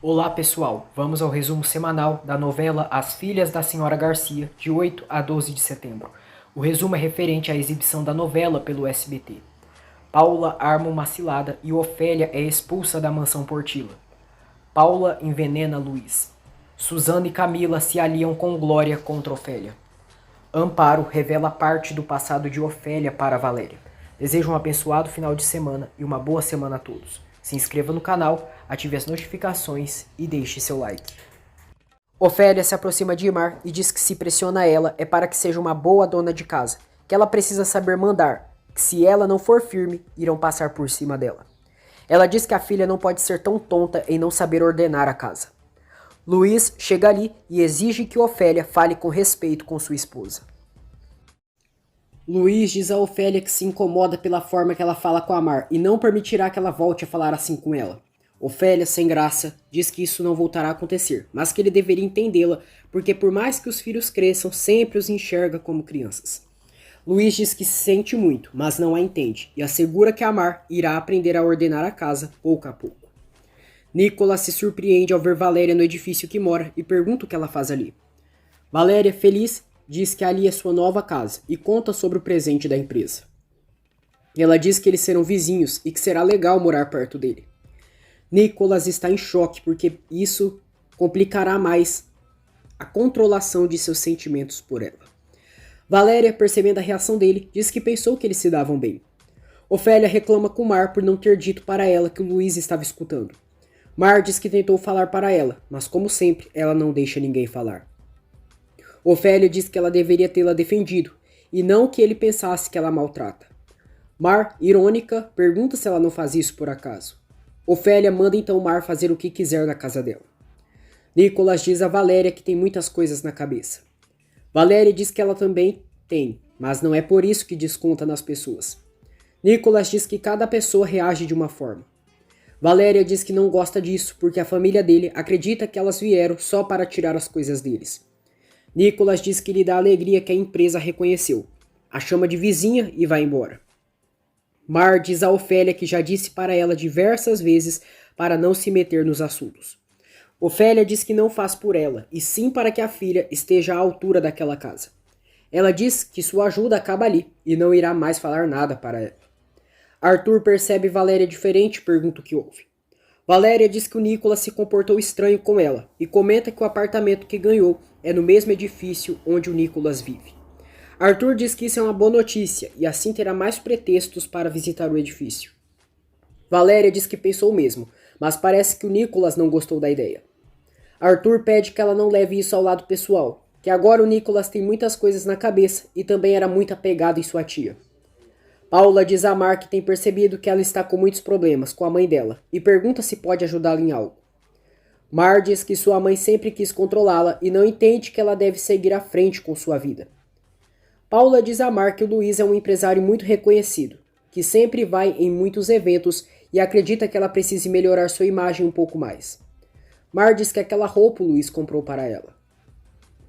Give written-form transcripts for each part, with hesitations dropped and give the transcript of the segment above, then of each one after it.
Olá pessoal, vamos ao resumo semanal da novela As Filhas da Senhora Garcia, de 8 a 12 de setembro. O resumo é referente à exibição da novela pelo SBT. Paula arma uma cilada e Ofélia é expulsa da mansão Portila. Paula envenena Luiz. Suzana e Camila se aliam com Glória contra Ofélia. Amparo revela parte do passado de Ofélia para Valéria. Desejo um abençoado final de semana e uma boa semana a todos. Se inscreva no canal, ative as notificações e deixe seu like. Ofélia se aproxima de Mar e diz que se pressiona ela é para que seja uma boa dona de casa, que ela precisa saber mandar, que se ela não for firme, irão passar por cima dela. Ela diz que a filha não pode ser tão tonta em não saber ordenar a casa. Luiz chega ali e exige que Ofélia fale com respeito com sua esposa. Luiz diz a Ofélia que se incomoda pela forma que ela fala com a Mar e não permitirá que ela volte a falar assim com ela. Ofélia, sem graça, diz que isso não voltará a acontecer, mas que ele deveria entendê-la, porque por mais que os filhos cresçam, sempre os enxerga como crianças. Luiz diz que se sente muito, mas não a entende, e assegura que a Mar irá aprender a ordenar a casa pouco a pouco. Nicolas se surpreende ao ver Valéria no edifício que mora e pergunta o que ela faz ali. Valéria, feliz, diz que ali é sua nova casa e conta sobre o presente da empresa. Ela diz que eles serão vizinhos e que será legal morar perto dele. Nicolas está em choque porque isso complicará mais a controlação de seus sentimentos por ela. Valéria, percebendo a reação dele, diz que pensou que eles se davam bem. Ofélia reclama com Mar por não ter dito para ela que o Luiz estava escutando. Mar diz que tentou falar para ela, mas como sempre, ela não deixa ninguém falar. Ofélia diz que ela deveria tê-la defendido, e não que ele pensasse que ela maltrata. Mar, irônica, pergunta se ela não faz isso por acaso. Ofélia manda então Mar fazer o que quiser na casa dela. Nicolas diz a Valéria que tem muitas coisas na cabeça. Valéria diz que ela também tem, mas não é por isso que desconta nas pessoas. Nicolas diz que cada pessoa reage de uma forma. Valéria diz que não gosta disso porque a família dele acredita que elas vieram só para tirar as coisas deles. Nicolas diz que lhe dá alegria que a empresa reconheceu. A chama de vizinha e vai embora. Mar diz a Ofélia que já disse para ela diversas vezes para não se meter nos assuntos. Ofélia diz que não faz por ela, e sim para que a filha esteja à altura daquela casa. Ela diz que sua ajuda acaba ali e não irá mais falar nada para ela. Arthur percebe Valéria diferente e pergunta o que houve. Valéria diz que o Nicolas se comportou estranho com ela e comenta que o apartamento que ganhou é no mesmo edifício onde o Nicolas vive. Arthur diz que isso é uma boa notícia e assim terá mais pretextos para visitar o edifício. Valéria diz que pensou o mesmo, mas parece que o Nicolas não gostou da ideia. Arthur pede que ela não leve isso ao lado pessoal, que agora o Nicolas tem muitas coisas na cabeça e também era muito apegado em sua tia. Paula diz a Mar que tem percebido que ela está com muitos problemas com a mãe dela e pergunta se pode ajudá-la em algo. Mar diz que sua mãe sempre quis controlá-la e não entende que ela deve seguir à frente com sua vida. Paula diz a Mar que o Luiz é um empresário muito reconhecido, que sempre vai em muitos eventos e acredita que ela precise melhorar sua imagem um pouco mais. Mar diz que aquela roupa o Luiz comprou para ela.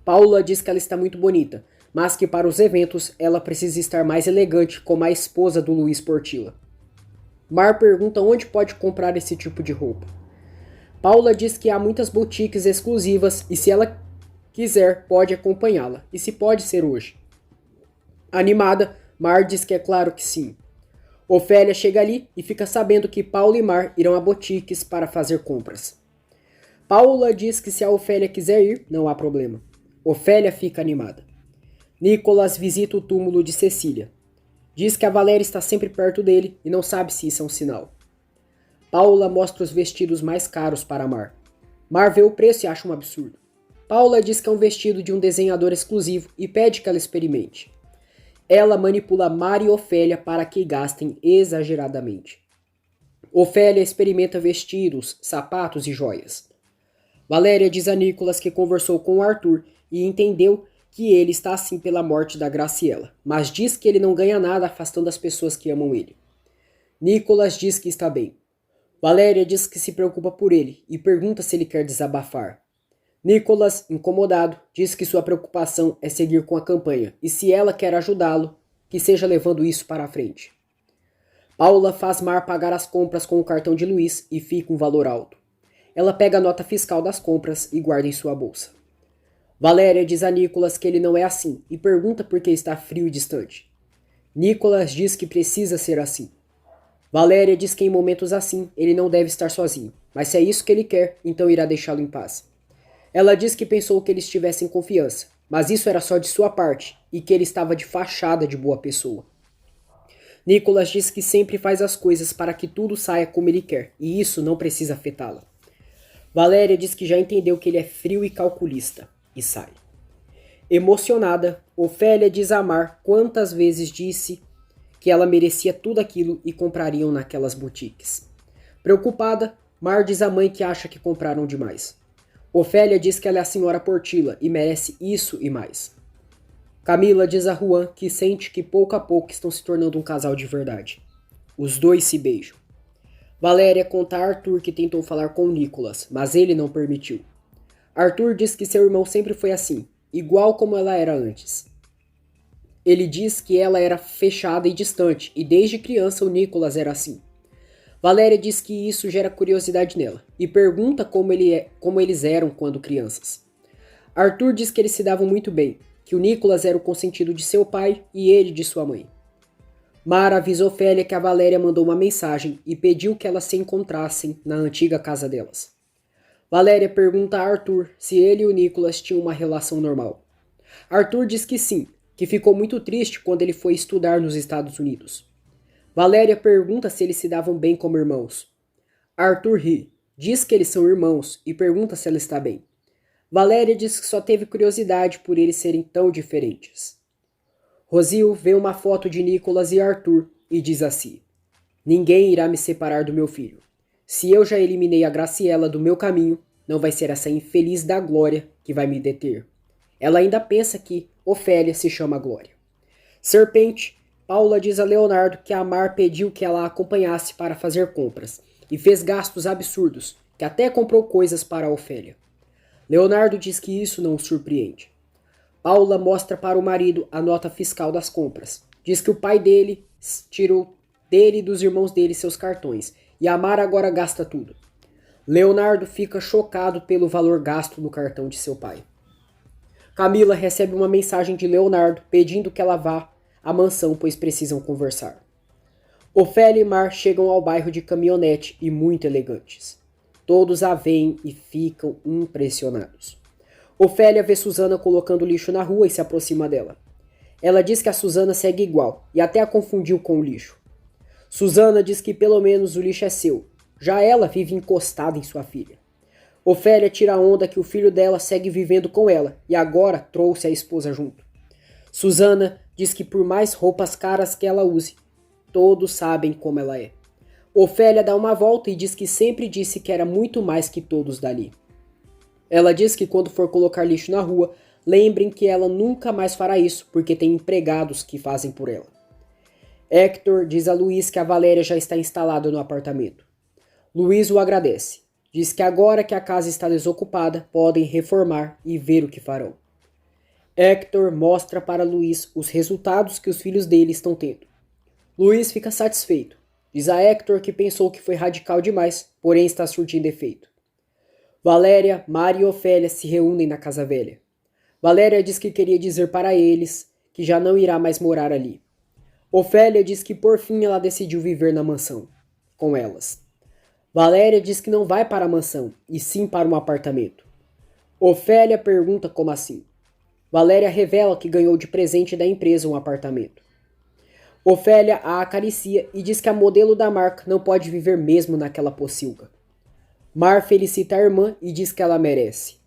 Paula diz que ela está muito bonita, mas que para os eventos ela precisa estar mais elegante como a esposa do Luiz Portilla. Mar pergunta onde pode comprar esse tipo de roupa. Paula diz que há muitas boutiques exclusivas e se ela quiser pode acompanhá-la, e se pode ser hoje. Animada, Mar diz que é claro que sim. Ofélia chega ali e fica sabendo que Paula e Mar irão a boutiques para fazer compras. Paula diz que se a Ofélia quiser ir, não há problema. Ofélia fica animada. Nicolas visita o túmulo de Cecília. Diz que a Valéria está sempre perto dele e não sabe se isso é um sinal. Paula mostra os vestidos mais caros para Mar. Mar vê o preço e acha um absurdo. Paula diz que é um vestido de um desenhador exclusivo e pede que ela experimente. Ela manipula Mar e Ofélia para que gastem exageradamente. Ofélia experimenta vestidos, sapatos e joias. Valéria diz a Nicolas que conversou com o Arthur e entendeu que ele está assim pela morte da Graciela, mas diz que ele não ganha nada afastando as pessoas que amam ele. Nicolas diz que está bem. Valéria diz que se preocupa por ele e pergunta se ele quer desabafar. Nicolas, incomodado, diz que sua preocupação é seguir com a campanha e se ela quer ajudá-lo, que seja levando isso para a frente. Paula faz Mar pagar as compras com o cartão de Luiz e fica um valor alto. Ela pega a nota fiscal das compras e guarda em sua bolsa. Valéria diz a Nicholas que ele não é assim e pergunta por que está frio e distante. Nicholas diz que precisa ser assim. Valéria diz que em momentos assim ele não deve estar sozinho, mas se é isso que ele quer, então irá deixá-lo em paz. Ela diz que pensou que ele estivesse em confiança, mas isso era só de sua parte e que ele estava de fachada de boa pessoa. Nicholas diz que sempre faz as coisas para que tudo saia como ele quer, e isso não precisa afetá-la. Valéria diz que já entendeu que ele é frio e calculista, e sai. Emocionada, Ofélia diz a Mar quantas vezes disse que ela merecia tudo aquilo e comprariam naquelas boutiques. Preocupada, Mar diz à mãe que acha que compraram demais. Ofélia diz que ela é a senhora Portilla e merece isso e mais. Camila diz a Juan que sente que pouco a pouco estão se tornando um casal de verdade. Os dois se beijam. Valéria conta a Arthur que tentou falar com Nicholas, mas ele não permitiu. Arthur diz que seu irmão sempre foi assim, igual como ela era antes. Ele diz que ela era fechada e distante, e desde criança o Nicholas era assim. Valéria diz que isso gera curiosidade nela, e pergunta como eles eram quando crianças. Arthur diz que eles se davam muito bem, que o Nicholas era o consentido de seu pai e ele de sua mãe. Mara avisa Ofélia que a Valéria mandou uma mensagem e pediu que elas se encontrassem na antiga casa delas. Valéria pergunta a Arthur se ele e o Nicholas tinham uma relação normal. Arthur diz que sim, que ficou muito triste quando ele foi estudar nos Estados Unidos. Valéria pergunta se eles se davam bem como irmãos. Arthur ri, diz que eles são irmãos e pergunta se ela está bem. Valéria diz que só teve curiosidade por eles serem tão diferentes. Rosil vê uma foto de Nicholas e Arthur e diz assim: ninguém irá me separar do meu filho. Se eu já eliminei a Graciela do meu caminho, não vai ser essa infeliz da Glória que vai me deter. Ela ainda pensa que Ofélia se chama Glória. Serpente, Paula diz a Leonardo que a Mar pediu que ela a acompanhasse para fazer compras e fez gastos absurdos, que até comprou coisas para a Ofélia. Leonardo diz que isso não o surpreende. Paula mostra para o marido a nota fiscal das compras. Diz que o pai dele tirou dele e dos irmãos dele seus cartões, e a Mar agora gasta tudo. Leonardo fica chocado pelo valor gasto no cartão de seu pai. Camila recebe uma mensagem de Leonardo pedindo que ela vá à mansão, pois precisam conversar. Ofélia e Mar chegam ao bairro de caminhonete e muito elegantes. Todos a veem e ficam impressionados. Ofélia vê Susana colocando lixo na rua e se aproxima dela. Ela diz que a Susana segue igual e até a confundiu com o lixo. Susana diz que pelo menos o lixo é seu, já ela vive encostada em sua filha. Ofélia tira a onda que o filho dela segue vivendo com ela e agora trouxe a esposa junto. Susana diz que por mais roupas caras que ela use, todos sabem como ela é. Ofélia dá uma volta e diz que sempre disse que era muito mais que todos dali. Ela diz que quando for colocar lixo na rua, lembrem que ela nunca mais fará isso, porque tem empregados que fazem por ela. Hector diz a Luiz que a Valéria já está instalada no apartamento. Luiz o agradece. Diz que agora que a casa está desocupada, podem reformar e ver o que farão. Hector mostra para Luiz os resultados que os filhos dele estão tendo. Luiz fica satisfeito. Diz a Hector que pensou que foi radical demais, porém está surtindo efeito. Valéria, Mari e Ofélia se reúnem na casa velha. Valéria diz que queria dizer para eles que já não irá mais morar ali. Ofélia diz que por fim ela decidiu viver na mansão, com elas. Valéria diz que não vai para a mansão, e sim para um apartamento. Ofélia pergunta como assim. Valéria revela que ganhou de presente da empresa um apartamento. Ofélia a acaricia e diz que a modelo da marca não pode viver mesmo naquela pocilga. Mar felicita a irmã e diz que ela merece.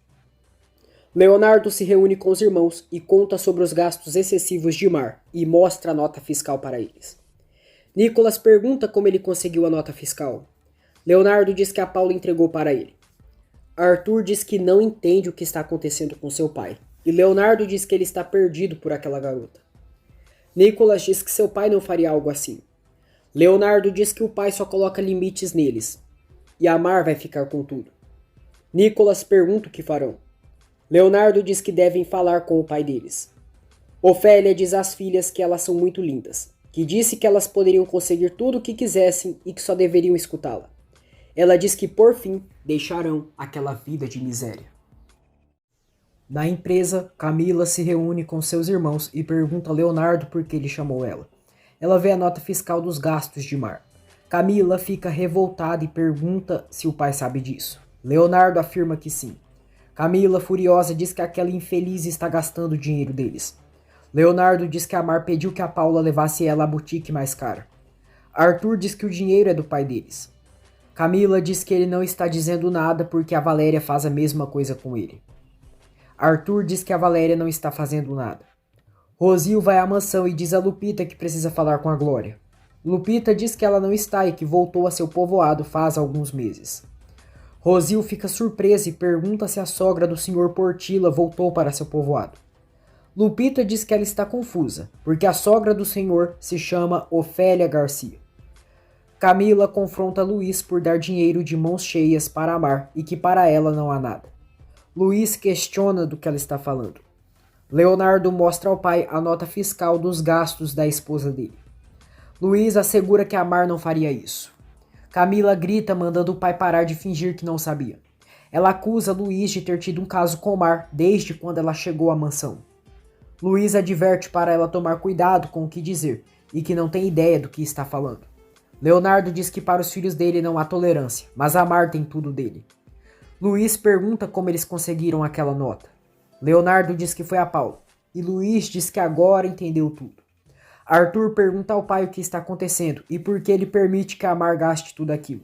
Leonardo se reúne com os irmãos e conta sobre os gastos excessivos de Mar e mostra a nota fiscal para eles. Nicholas pergunta como ele conseguiu a nota fiscal. Leonardo diz que a Paula entregou para ele. Arthur diz que não entende o que está acontecendo com seu pai. E Leonardo diz que ele está perdido por aquela garota. Nicholas diz que seu pai não faria algo assim. Leonardo diz que o pai só coloca limites neles. E a Mar vai ficar com tudo. Nicholas pergunta o que farão. Leonardo diz que devem falar com o pai deles. Ofélia diz às filhas que elas são muito lindas, que disse que elas poderiam conseguir tudo o que quisessem e que só deveriam escutá-la. Ela diz que por fim deixarão aquela vida de miséria. Na empresa, Camila se reúne com seus irmãos e pergunta a Leonardo por que ele chamou ela. Ela vê a nota fiscal dos gastos de Mar. Camila fica revoltada e pergunta se o pai sabe disso. Leonardo afirma que sim. Camila, furiosa, diz que aquela infeliz está gastando o dinheiro deles. Leonardo diz que a Mar pediu que a Paula levasse ela à boutique mais cara. Arthur diz que o dinheiro é do pai deles. Camila diz que ele não está dizendo nada porque a Valéria faz a mesma coisa com ele. Arthur diz que a Valéria não está fazendo nada. Rosil vai à mansão e diz a Lupita que precisa falar com a Glória. Lupita diz que ela não está e que voltou a seu povoado faz alguns meses. Rosil fica surpresa e pergunta se a sogra do Sr. Portila voltou para seu povoado. Lupita diz que ela está confusa, porque a sogra do senhor se chama Ofélia Garcia. Camila confronta Luiz por dar dinheiro de mãos cheias para Mar e que para ela não há nada. Luiz questiona do que ela está falando. Leonardo mostra ao pai a nota fiscal dos gastos da esposa dele. Luiz assegura que a Mar não faria isso. Camila grita mandando o pai parar de fingir que não sabia. Ela acusa Luiz de ter tido um caso com Mar desde quando ela chegou à mansão. Luiz adverte para ela tomar cuidado com o que dizer e que não tem ideia do que está falando. Leonardo diz que para os filhos dele não há tolerância, mas a Mar tem tudo dele. Luiz pergunta como eles conseguiram aquela nota. Leonardo diz que foi a Paula, e Luiz diz que agora entendeu tudo. Arthur pergunta ao pai o que está acontecendo e por que ele permite que a Mar gaste tudo aquilo.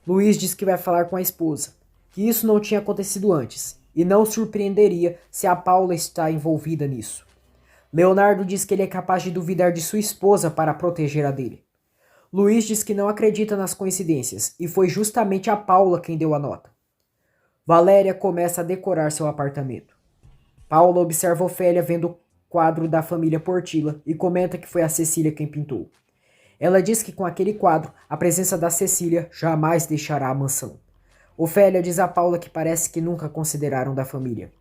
Luiz diz que vai falar com a esposa, que isso não tinha acontecido antes, e não surpreenderia se a Paula está envolvida nisso. Leonardo diz que ele é capaz de duvidar de sua esposa para proteger a dele. Luiz diz que não acredita nas coincidências, e foi justamente a Paula quem deu a nota. Valéria começa a decorar seu apartamento. Paula observa Ofélia vendo o quadro da família Portila e comenta que foi a Cecília quem pintou. Ela diz que com aquele quadro, a presença da Cecília jamais deixará a mansão. Ofélia diz a Paula que parece que nunca consideraram da família.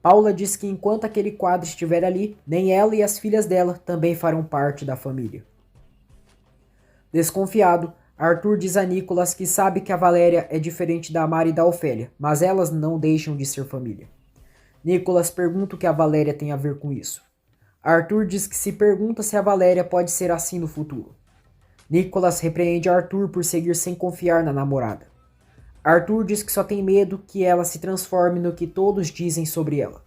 Paula diz que enquanto aquele quadro estiver ali, nem ela e as filhas dela também farão parte da família. Desconfiado, Arthur diz a Nicolas que sabe que a Valéria é diferente da Mari e da Ofélia, mas elas não deixam de ser família. Nicolas pergunta o que a Valéria tem a ver com isso. Arthur diz que se pergunta se a Valéria pode ser assim no futuro. Nicolas repreende Arthur por seguir sem confiar na namorada. Arthur diz que só tem medo que ela se transforme no que todos dizem sobre ela.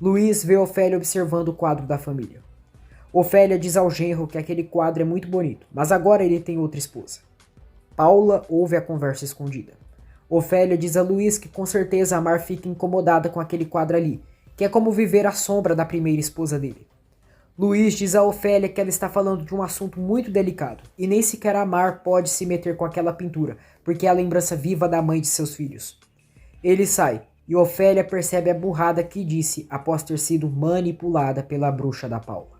Luiz vê Ofélia observando o quadro da família. Ofélia diz ao genro que aquele quadro é muito bonito, mas agora ele tem outra esposa. Paula ouve a conversa escondida. Ofélia diz a Luiz que com certeza a Mar fica incomodada com aquele quadro ali, que é como viver à sombra da primeira esposa dele. Luiz diz a Ofélia que ela está falando de um assunto muito delicado, e nem sequer a Mar pode se meter com aquela pintura, porque é a lembrança viva da mãe de seus filhos. Ele sai, e Ofélia percebe a burrada que disse após ter sido manipulada pela bruxa da Paula.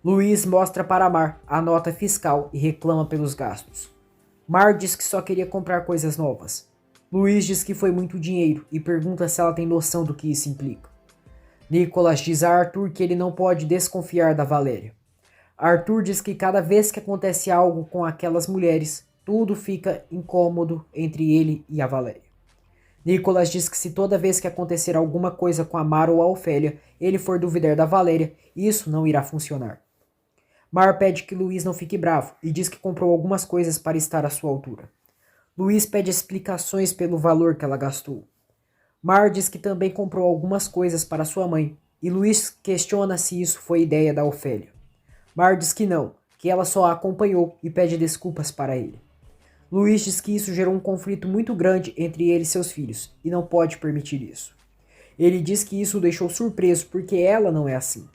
Luiz mostra para Mar a nota fiscal e reclama pelos gastos. Mar diz que só queria comprar coisas novas. Luiz diz que foi muito dinheiro e pergunta se ela tem noção do que isso implica. Nicolas diz a Arthur que ele não pode desconfiar da Valéria. Arthur diz que cada vez que acontece algo com aquelas mulheres, tudo fica incômodo entre ele e a Valéria. Nicolas diz que se toda vez que acontecer alguma coisa com a Mar ou a Ofélia, ele for duvidar da Valéria, isso não irá funcionar. Mar pede que Luiz não fique bravo e diz que comprou algumas coisas para estar à sua altura. Luiz pede explicações pelo valor que ela gastou. Mar diz que também comprou algumas coisas para sua mãe e Luiz questiona se isso foi ideia da Ofélia. Mar diz que não, que ela só a acompanhou e pede desculpas para ele. Luiz diz que isso gerou um conflito muito grande entre ele e seus filhos e não pode permitir isso. Ele diz que isso o deixou surpreso porque ela não é assim.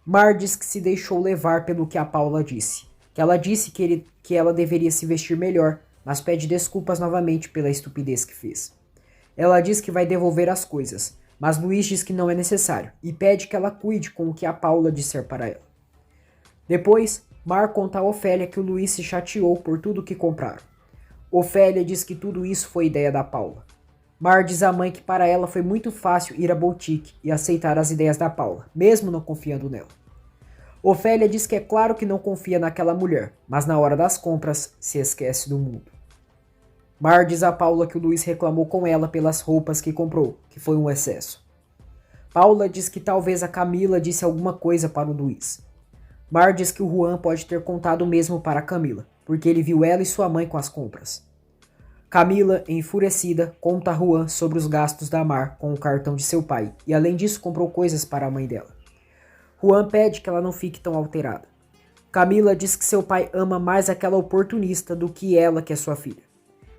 Mar diz que se deixou levar pelo que a Paula disse, que ela disse que ela deveria se vestir melhor, mas pede desculpas novamente pela estupidez que fez. Ela diz que vai devolver as coisas, mas Luiz diz que não é necessário e pede que ela cuide com o que a Paula disser para ela. Depois, Mar conta a Ofélia que o Luiz se chateou por tudo que compraram. Ofélia diz que tudo isso foi ideia da Paula. Mar diz à mãe que para ela foi muito fácil ir à boutique e aceitar as ideias da Paula, mesmo não confiando nela. Ofélia diz que é claro que não confia naquela mulher, mas na hora das compras se esquece do mundo. Mar diz a Paula que o Luiz reclamou com ela pelas roupas que comprou, que foi um excesso. Paula diz que talvez a Camila disse alguma coisa para o Luiz. Mar diz que o Juan pode ter contado mesmo para a Camila, porque ele viu ela e sua mãe com as compras. Camila, enfurecida, conta a Juan sobre os gastos da Mar com o cartão de seu pai e além disso comprou coisas para a mãe dela. Juan pede que ela não fique tão alterada. Camila diz que seu pai ama mais aquela oportunista do que ela que é sua filha.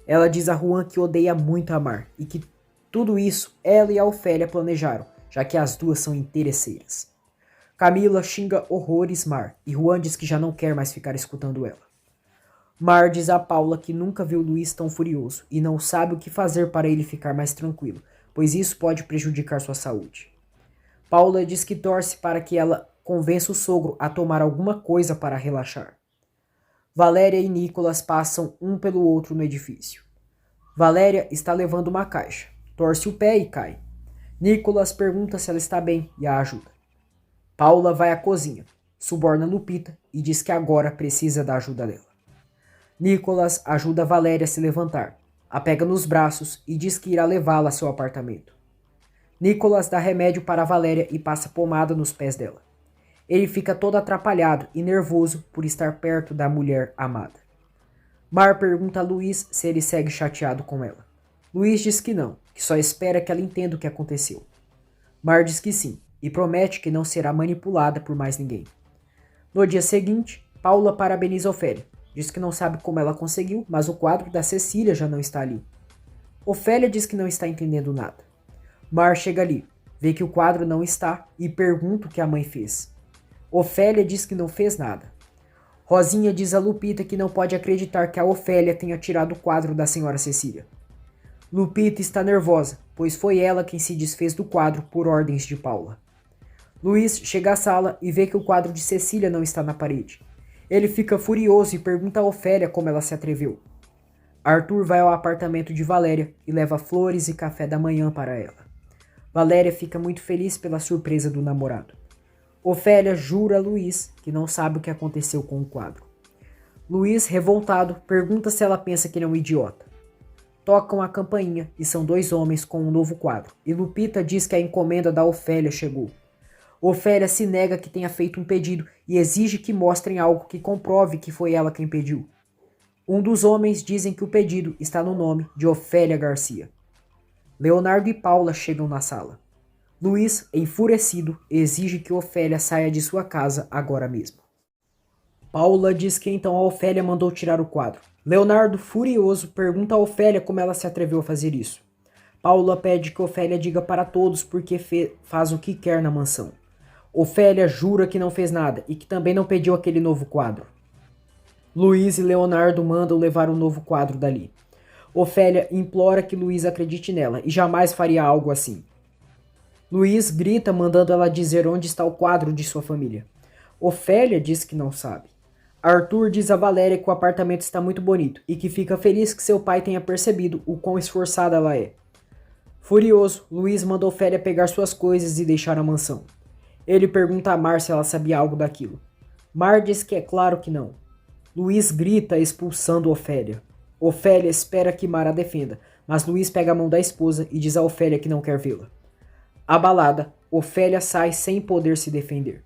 Ela diz a Juan que odeia muito a Mar e que tudo isso ela e a Ofélia planejaram, já que as duas são interesseiras. Camila xinga horrores Mar e Juan diz que já não quer mais ficar escutando ela. Mar diz a Paula que nunca viu Luiz tão furioso e não sabe o que fazer para ele ficar mais tranquilo, pois isso pode prejudicar sua saúde. Paula diz que torce para que ela convença o sogro a tomar alguma coisa para relaxar. Valéria e Nicolas passam um pelo outro no edifício. Valéria está levando uma caixa, torce o pé e cai. Nicolas pergunta se ela está bem e a ajuda. Paula vai à cozinha, suborna Lupita e diz que agora precisa da ajuda dela. Nicolas ajuda Valéria a se levantar, a pega nos braços e diz que irá levá-la a seu apartamento. Nicolas dá remédio para Valéria e passa pomada nos pés dela. Ele fica todo atrapalhado e nervoso por estar perto da mulher amada. Mar pergunta a Luiz se ele segue chateado com ela. Luiz diz que não, que só espera que ela entenda o que aconteceu. Mar diz que sim e promete que não será manipulada por mais ninguém. No dia seguinte, Paula parabeniza Ofélia. Diz que não sabe como ela conseguiu, mas o quadro da Cecília já não está ali. Ofélia diz que não está entendendo nada. Mar chega ali, vê que o quadro não está e pergunta o que a mãe fez. Ofélia diz que não fez nada. Rosinha diz a Lupita que não pode acreditar que a Ofélia tenha tirado o quadro da senhora Cecília. Lupita está nervosa, pois foi ela quem se desfez do quadro por ordens de Paula. Luiz chega à sala e vê que o quadro de Cecília não está na parede. Ele fica furioso e pergunta a Ofélia como ela se atreveu. Arthur vai ao apartamento de Valéria e leva flores e café da manhã para ela. Valéria fica muito feliz pela surpresa do namorado. Ofélia jura a Luiz que não sabe o que aconteceu com o quadro. Luiz, revoltado, pergunta se ela pensa que ele é um idiota. Tocam a campainha e são dois homens com um novo quadro, e Lupita diz que a encomenda da Ofélia chegou. Ofélia se nega que tenha feito um pedido e exige que mostrem algo que comprove que foi ela quem pediu. Um dos homens dizem que o pedido está no nome de Ofélia Garcia. Leonardo e Paula chegam na sala. Luiz, enfurecido, exige que Ofélia saia de sua casa agora mesmo. Paula diz que então a Ofélia mandou tirar o quadro. Leonardo, furioso, pergunta a Ofélia como ela se atreveu a fazer isso. Paula pede que Ofélia diga para todos porque faz o que quer na mansão. Ofélia jura que não fez nada e que também não pediu aquele novo quadro. Luiz e Leonardo mandam levar o novo quadro dali. Ofélia implora que Luiz acredite nela e jamais faria algo assim. Luiz grita mandando ela dizer onde está o quadro de sua família. Ofélia diz que não sabe. Arthur diz a Valéria que o apartamento está muito bonito e que fica feliz que seu pai tenha percebido o quão esforçada ela é. Furioso, Luiz manda Ofélia pegar suas coisas e deixar a mansão. Ele pergunta a Mar se ela sabia algo daquilo. Mar diz que é claro que não. Luiz grita expulsando Ofélia. Ofélia espera que Mar a defenda, mas Luiz pega a mão da esposa e diz a Ofélia que não quer vê-la. Abalada, Ofélia sai sem poder se defender.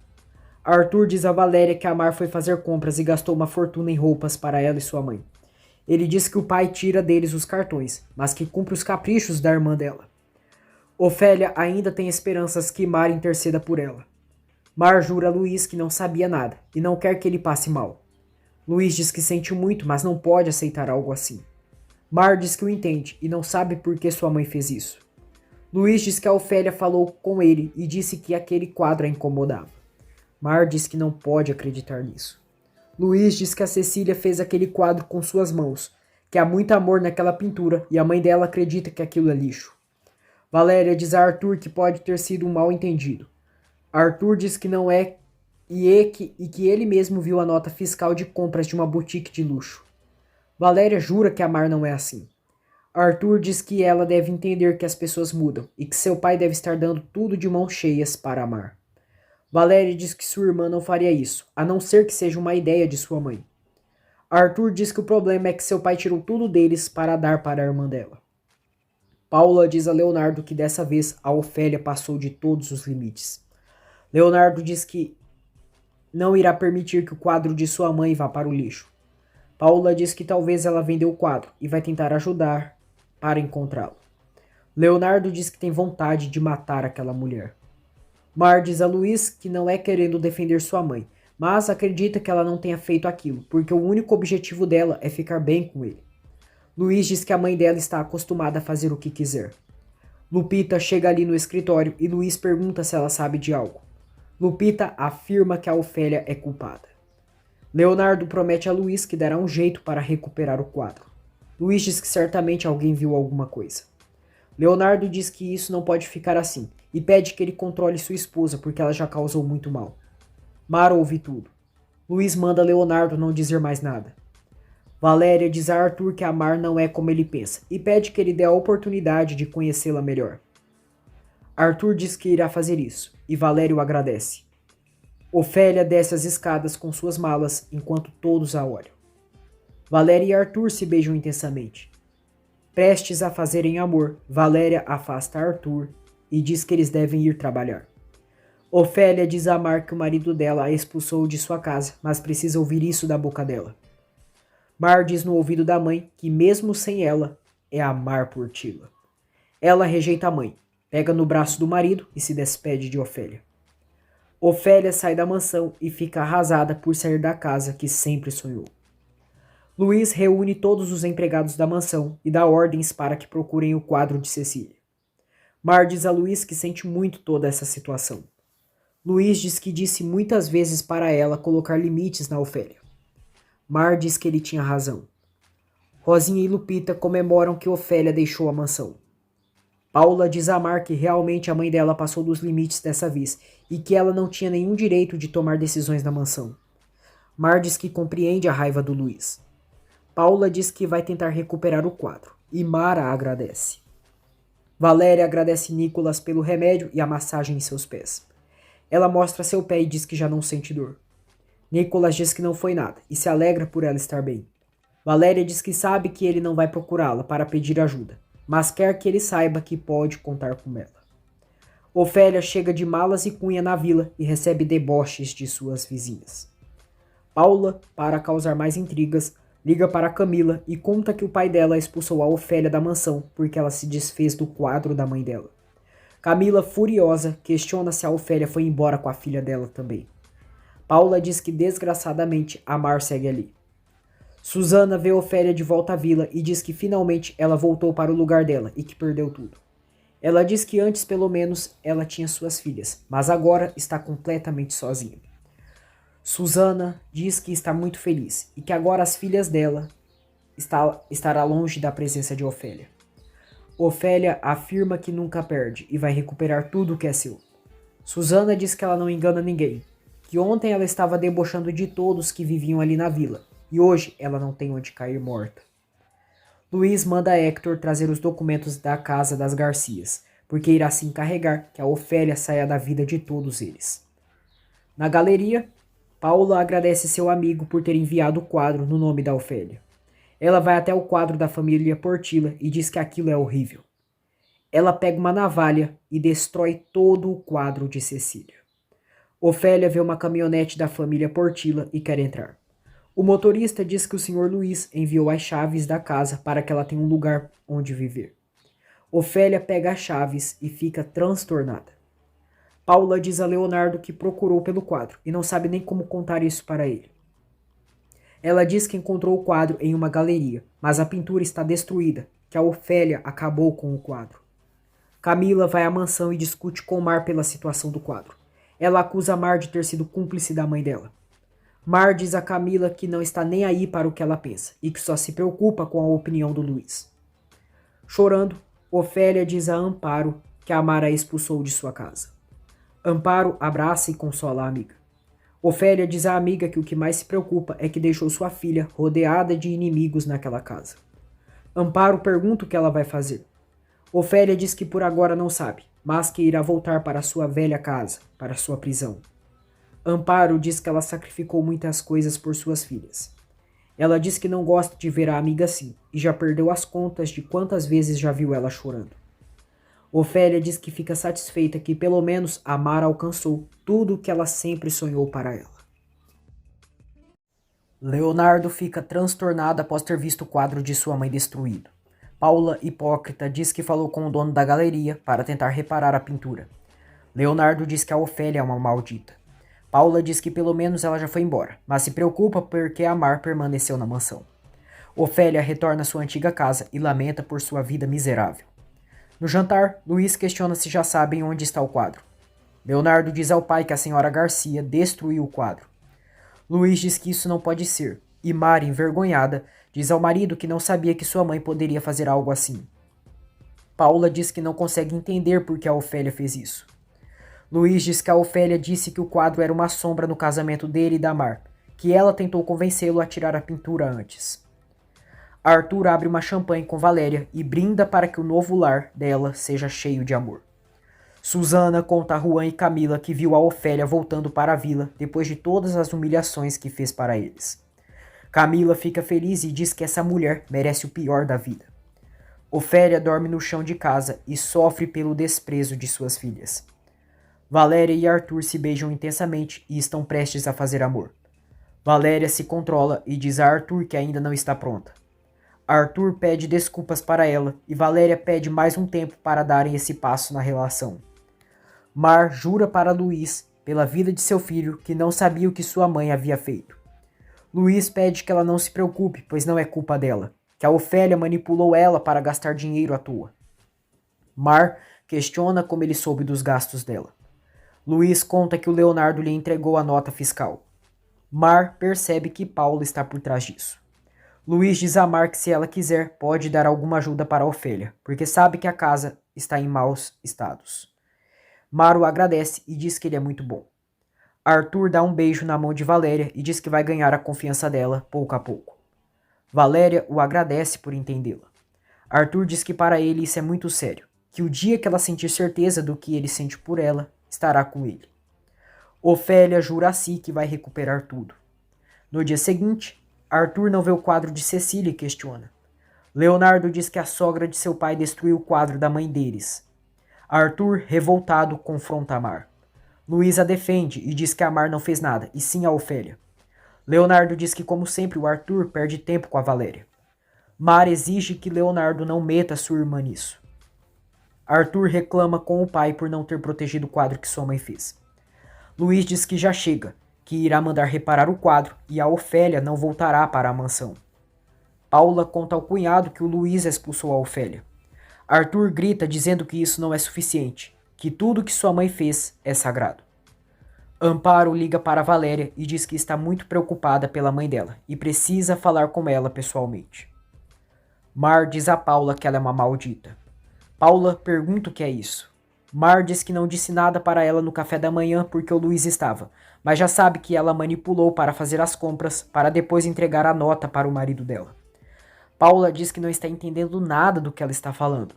Arthur diz a Valéria que a Mar foi fazer compras e gastou uma fortuna em roupas para ela e sua mãe. Ele diz que o pai tira deles os cartões, mas que cumpre os caprichos da irmã dela. Ofélia ainda tem esperanças que Mar interceda por ela. Mar jura a Luiz que não sabia nada e não quer que ele passe mal. Luiz diz que sente muito, mas não pode aceitar algo assim. Mar diz que o entende e não sabe por que sua mãe fez isso. Luiz diz que a Ofélia falou com ele e disse que aquele quadro a incomodava. Mar diz que não pode acreditar nisso. Luiz diz que a Cecília fez aquele quadro com suas mãos, que há muito amor naquela pintura e a mãe dela acredita que aquilo é lixo. Valéria diz a Arthur que pode ter sido um mal-entendido. Arthur diz que não é e que ele mesmo viu a nota fiscal de compras de uma boutique de luxo. Valéria jura que a Mar não é assim. Arthur diz que ela deve entender que as pessoas mudam e que seu pai deve estar dando tudo de mãos cheias para Mar. Valéria diz que sua irmã não faria isso, a não ser que seja uma ideia de sua mãe. Arthur diz que o problema é que seu pai tirou tudo deles para dar para a irmã dela. Paula diz a Leonardo que dessa vez a Ofélia passou de todos os limites. Leonardo diz que não irá permitir que o quadro de sua mãe vá para o lixo. Paula diz que talvez ela vendeu o quadro e vai tentar ajudar para encontrá-lo. Leonardo diz que tem vontade de matar aquela mulher. Mar diz a Luiz que não é querendo defender sua mãe, mas acredita que ela não tenha feito aquilo, porque o único objetivo dela é ficar bem com ele. Luiz diz que a mãe dela está acostumada a fazer o que quiser. Lupita chega ali no escritório e Luiz pergunta se ela sabe de algo. Lupita afirma que a Ofélia é culpada. Leonardo promete a Luiz que dará um jeito para recuperar o quadro. Luiz diz que certamente alguém viu alguma coisa. Leonardo diz que isso não pode ficar assim e pede que ele controle sua esposa porque ela já causou muito mal. Mar ouve tudo. Luiz manda Leonardo não dizer mais nada. Valéria diz a Arthur que a Mar não é como ele pensa e pede que ele dê a oportunidade de conhecê-la melhor. Arthur diz que irá fazer isso e Valéria o agradece. Ofélia desce as escadas com suas malas enquanto todos a olham. Valéria e Arthur se beijam intensamente. Prestes a fazerem amor, Valéria afasta Arthur e diz que eles devem ir trabalhar. Ofélia diz a Mar que o marido dela a expulsou de sua casa, mas precisa ouvir isso da boca dela. Mar diz no ouvido da mãe que mesmo sem ela, é a Mar Portilla. Ela rejeita a mãe, pega no braço do marido e se despede de Ofélia. Ofélia sai da mansão e fica arrasada por sair da casa que sempre sonhou. Luiz reúne todos os empregados da mansão e dá ordens para que procurem o quadro de Cecília. Mar diz a Luiz que sente muito toda essa situação. Luiz diz que disse muitas vezes para ela colocar limites na Ofélia. Mar diz que ele tinha razão. Rosinha e Lupita comemoram que Ofélia deixou a mansão. Paula diz a Mar que realmente a mãe dela passou dos limites dessa vez e que ela não tinha nenhum direito de tomar decisões na mansão. Mar diz que compreende a raiva do Luiz. Paula diz que vai tentar recuperar o quadro e Mara agradece. Valéria agradece Nicolas pelo remédio e a massagem em seus pés. Ela mostra seu pé e diz que já não sente dor. Nicolas diz que não foi nada e se alegra por ela estar bem. Valéria diz que sabe que ele não vai procurá-la para pedir ajuda, mas quer que ele saiba que pode contar com ela. Ofélia chega de malas e cunha na vila e recebe deboches de suas vizinhas. Paula, para causar mais intrigas, liga para Camila e conta que o pai dela expulsou a Ofélia da mansão porque ela se desfez do quadro da mãe dela. Camila, furiosa, questiona se a Ofélia foi embora com a filha dela também. Paula diz que desgraçadamente a Mar segue ali. Susana vê Ofélia de volta à vila e diz que finalmente ela voltou para o lugar dela e que perdeu tudo. Ela diz que antes pelo menos ela tinha suas filhas, mas agora está completamente sozinha. Susana diz que está muito feliz e que agora as filhas dela estará longe da presença de Ofélia. Ofélia afirma que nunca perde e vai recuperar tudo o que é seu. Susana diz que ela não engana ninguém, que ontem ela estava debochando de todos que viviam ali na vila, e hoje ela não tem onde cair morta. Luiz manda Hector trazer os documentos da casa das Garcias, porque irá se encarregar que a Ofélia saia da vida de todos eles. Na galeria, Paula agradece seu amigo por ter enviado o quadro no nome da Ofélia. Ela vai até o quadro da família Portilla e diz que aquilo é horrível. Ela pega uma navalha e destrói todo o quadro de Cecília. Ofélia vê uma caminhonete da família Portilla e quer entrar. O motorista diz que o Sr. Luiz enviou as chaves da casa para que ela tenha um lugar onde viver. Ofélia pega as chaves e fica transtornada. Paula diz a Leonardo que procurou pelo quadro e não sabe nem como contar isso para ele. Ela diz que encontrou o quadro em uma galeria, mas a pintura está destruída, que a Ofélia acabou com o quadro. Camila vai à mansão e discute com Mar pela situação do quadro. Ela acusa Mar de ter sido cúmplice da mãe dela. Mar diz a Camila que não está nem aí para o que ela pensa e que só se preocupa com a opinião do Luiz. Chorando, Ofélia diz a Amparo que a Mar a expulsou de sua casa. Amparo abraça e consola a amiga. Ofélia diz à amiga que o que mais se preocupa é que deixou sua filha rodeada de inimigos naquela casa. Amparo pergunta o que ela vai fazer. Ofélia diz que por agora não sabe, mas que irá voltar para sua velha casa, para sua prisão. Amparo diz que ela sacrificou muitas coisas por suas filhas. Ela diz que não gosta de ver a amiga assim e já perdeu as contas de quantas vezes já viu ela chorando. Ofélia diz que fica satisfeita que pelo menos a Mar alcançou tudo o que ela sempre sonhou para ela. Leonardo fica transtornado após ter visto o quadro de sua mãe destruído. Paula, hipócrita, diz que falou com o dono da galeria para tentar reparar a pintura. Leonardo diz que a Ofélia é uma maldita. Paula diz que pelo menos ela já foi embora, mas se preocupa porque a Mar permaneceu na mansão. Ofélia retorna à sua antiga casa e lamenta por sua vida miserável. No jantar, Luiz questiona se já sabem onde está o quadro. Leonardo diz ao pai que a senhora Garcia destruiu o quadro. Luiz diz que isso não pode ser, e Mar, envergonhada, diz ao marido que não sabia que sua mãe poderia fazer algo assim. Paula diz que não consegue entender por que a Ofélia fez isso. Luiz diz que a Ofélia disse que o quadro era uma sombra no casamento dele e da Mar, que ela tentou convencê-lo a tirar a pintura antes. Arthur abre uma champanhe com Valéria e brinda para que o novo lar dela seja cheio de amor. Susana conta a Juan e Camila que viu a Ofélia voltando para a vila depois de todas as humilhações que fez para eles. Camila fica feliz e diz que essa mulher merece o pior da vida. Ofélia dorme no chão de casa e sofre pelo desprezo de suas filhas. Valéria e Arthur se beijam intensamente e estão prestes a fazer amor. Valéria se controla e diz a Arthur que ainda não está pronta. Arthur pede desculpas para ela e Valéria pede mais um tempo para darem esse passo na relação. Mar jura para Luiz, pela vida de seu filho, que não sabia o que sua mãe havia feito. Luiz pede que ela não se preocupe, pois não é culpa dela, que a Ofélia manipulou ela para gastar dinheiro à toa. Mar questiona como ele soube dos gastos dela. Luiz conta que o Leonardo lhe entregou a nota fiscal. Mar percebe que Paula está por trás disso. Luiz diz a Mar que se ela quiser, pode dar alguma ajuda para a Ofélia, porque sabe que a casa está em maus estados. Mar o agradece e diz que ele é muito bom. Arthur dá um beijo na mão de Valéria e diz que vai ganhar a confiança dela pouco a pouco. Valéria o agradece por entendê-la. Arthur diz que para ele isso é muito sério, que o dia que ela sentir certeza do que ele sente por ela, estará com ele. Ofélia jura a si que vai recuperar tudo. No dia seguinte, Arthur não vê o quadro de Cecília e questiona. Leonardo diz que a sogra de seu pai destruiu o quadro da mãe deles. Arthur, revoltado, confronta a Mar. Luiz a defende e diz que a Mar não fez nada, e sim a Ofélia. Leonardo diz que, como sempre, o Arthur perde tempo com a Valéria. Mar exige que Leonardo não meta sua irmã nisso. Arthur reclama com o pai por não ter protegido o quadro que sua mãe fez. Luiz diz que já chega, que irá mandar reparar o quadro e a Ofélia não voltará para a mansão. Paula conta ao cunhado que o Luiz expulsou a Ofélia. Arthur grita dizendo que isso não é suficiente, que tudo que sua mãe fez é sagrado. Amparo liga para Valéria e diz que está muito preocupada pela mãe dela e precisa falar com ela pessoalmente. Mar diz a Paula que ela é uma maldita. Paula pergunta o que é isso. Mar diz que não disse nada para ela no café da manhã porque o Luiz estava, mas já sabe que ela manipulou para fazer as compras para depois entregar a nota para o marido dela. Paula diz que não está entendendo nada do que ela está falando.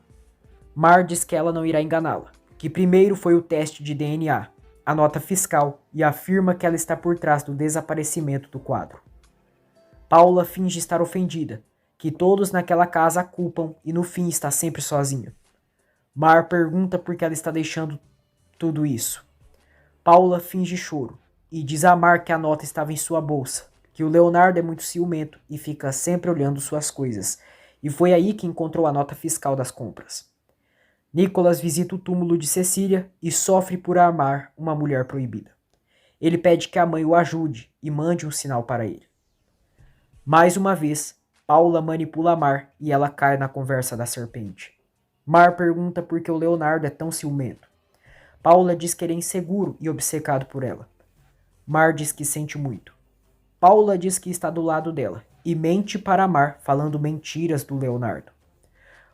Mar diz que ela não irá enganá-la, que primeiro foi o teste de DNA, a nota fiscal e afirma que ela está por trás do desaparecimento do quadro. Paula finge estar ofendida, que todos naquela casa a culpam e no fim está sempre sozinha. Mar pergunta por que ela está deixando tudo isso. Paula finge choro e diz a Mar que a nota estava em sua bolsa, que o Leonardo é muito ciumento e fica sempre olhando suas coisas, e foi aí que encontrou a nota fiscal das compras. Nicholas visita o túmulo de Cecília e sofre por amar uma mulher proibida. Ele pede que a mãe o ajude e mande um sinal para ele. Mais uma vez, Paula manipula Mar e ela cai na conversa da serpente. Mar pergunta por que o Leonardo é tão ciumento. Paula diz que ele é inseguro e obcecado por ela. Mar diz que sente muito. Paula diz que está do lado dela e mente para Mar falando mentiras do Leonardo.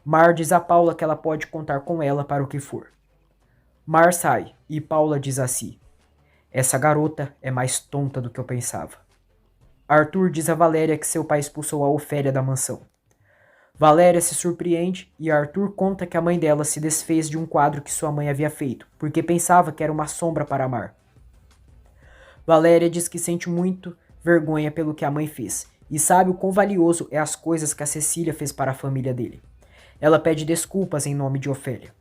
Mar diz a Paula que ela pode contar com ela para o que for. Mar sai e Paula diz a si: essa garota é mais tonta do que eu pensava. Arthur diz a Valéria que seu pai expulsou a Ofélia da mansão. Valéria se surpreende e Arthur conta que a mãe dela se desfez de um quadro que sua mãe havia feito, porque pensava que era uma sombra para Mar. Valéria diz que sente muito vergonha pelo que a mãe fez e sabe o quão valioso é as coisas que a Cecília fez para a família dele. Ela pede desculpas em nome de Ofélia.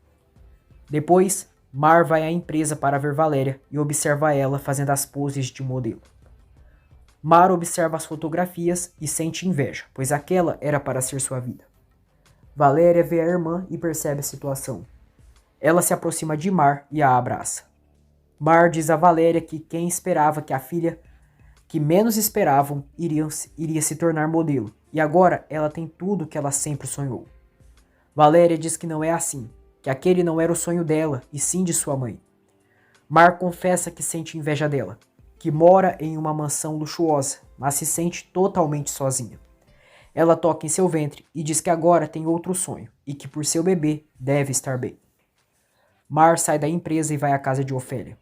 Depois, Mar vai à empresa para ver Valéria e observa ela fazendo as poses de modelo. Mar observa as fotografias e sente inveja, pois aquela era para ser sua vida. Valéria vê a irmã e percebe a situação. Ela se aproxima de Mar e a abraça. Mar diz a Valéria que quem esperava que a filha que menos esperavam iria se tornar modelo, e agora ela tem tudo que ela sempre sonhou. Valéria diz que não é assim, que aquele não era o sonho dela, e sim de sua mãe. Mar confessa que sente inveja dela, que mora em uma mansão luxuosa, mas se sente totalmente sozinha. Ela toca em seu ventre e diz que agora tem outro sonho, e que por seu bebê deve estar bem. Mar sai da empresa e vai à casa de Ofélia.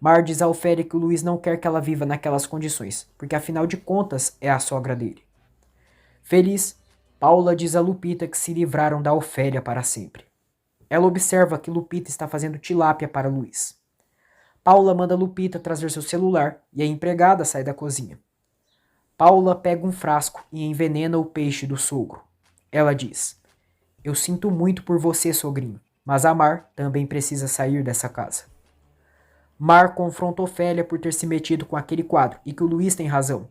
Mar diz a Ofélia que o Luiz não quer que ela viva naquelas condições, porque afinal de contas é a sogra dele. Feliz, Paula diz a Lupita que se livraram da Ofélia para sempre. Ela observa que Lupita está fazendo tilápia para Luiz. Paula manda Lupita trazer seu celular e a empregada sai da cozinha. Paula pega um frasco e envenena o peixe do sogro. Ela diz: "Eu sinto muito por você, sogrinho, mas a Mar também precisa sair dessa casa." Mar confronta Ofélia por ter se metido com aquele quadro e que o Luiz tem razão.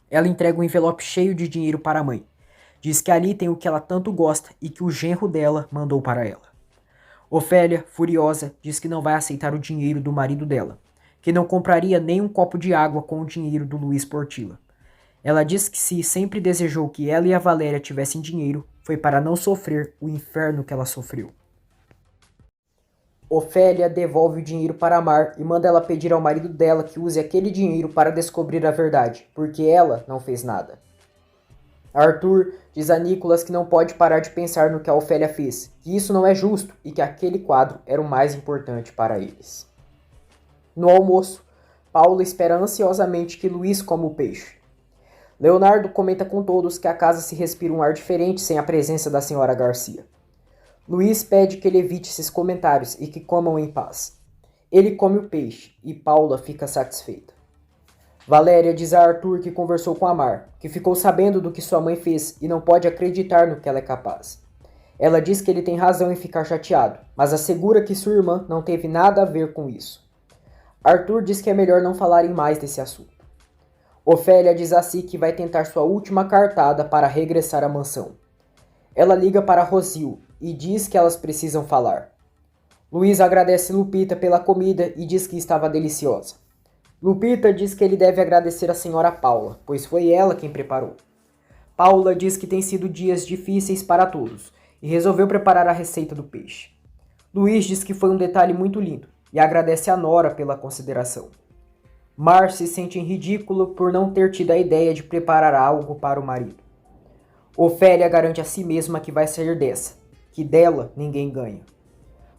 Ela entrega um envelope cheio de dinheiro para a mãe. Diz que ali tem o que ela tanto gosta e que o genro dela mandou para ela. Ofélia, furiosa, diz que não vai aceitar o dinheiro do marido dela, que não compraria nem um copo de água com o dinheiro do Luiz Portilla. Ela diz que se sempre desejou que ela e a Valéria tivessem dinheiro, foi para não sofrer o inferno que ela sofreu. Ofélia devolve o dinheiro para Mar e manda ela pedir ao marido dela que use aquele dinheiro para descobrir a verdade, porque ela não fez nada. Arthur diz a Nicholas que não pode parar de pensar no que a Ofélia fez, que isso não é justo e que aquele quadro era o mais importante para eles. No almoço, Paula espera ansiosamente que Luiz coma o peixe. Leonardo comenta com todos que a casa se respira um ar diferente sem a presença da senhora Garcia. Luiz pede que ele evite esses comentários e que comam em paz. Ele come o peixe e Paula fica satisfeita. Valéria diz a Arthur que conversou com a Mar, que ficou sabendo do que sua mãe fez e não pode acreditar no que ela é capaz. Ela diz que ele tem razão em ficar chateado, mas assegura que sua irmã não teve nada a ver com isso. Arthur diz que é melhor não falarem mais desse assunto. Ofélia diz a Si que vai tentar sua última cartada para regressar à mansão. Ela liga para Rosil e diz que elas precisam falar. Luiz agradece Lupita pela comida e diz que estava deliciosa. Lupita diz que ele deve agradecer a senhora Paula, pois foi ela quem preparou. Paula diz que tem sido dias difíceis para todos e resolveu preparar a receita do peixe. Luiz diz que foi um detalhe muito lindo e agradece a nora pela consideração. Mar se sente em ridículo por não ter tido a ideia de preparar algo para o marido. Ofélia garante a si mesma que vai sair dessa, que dela ninguém ganha.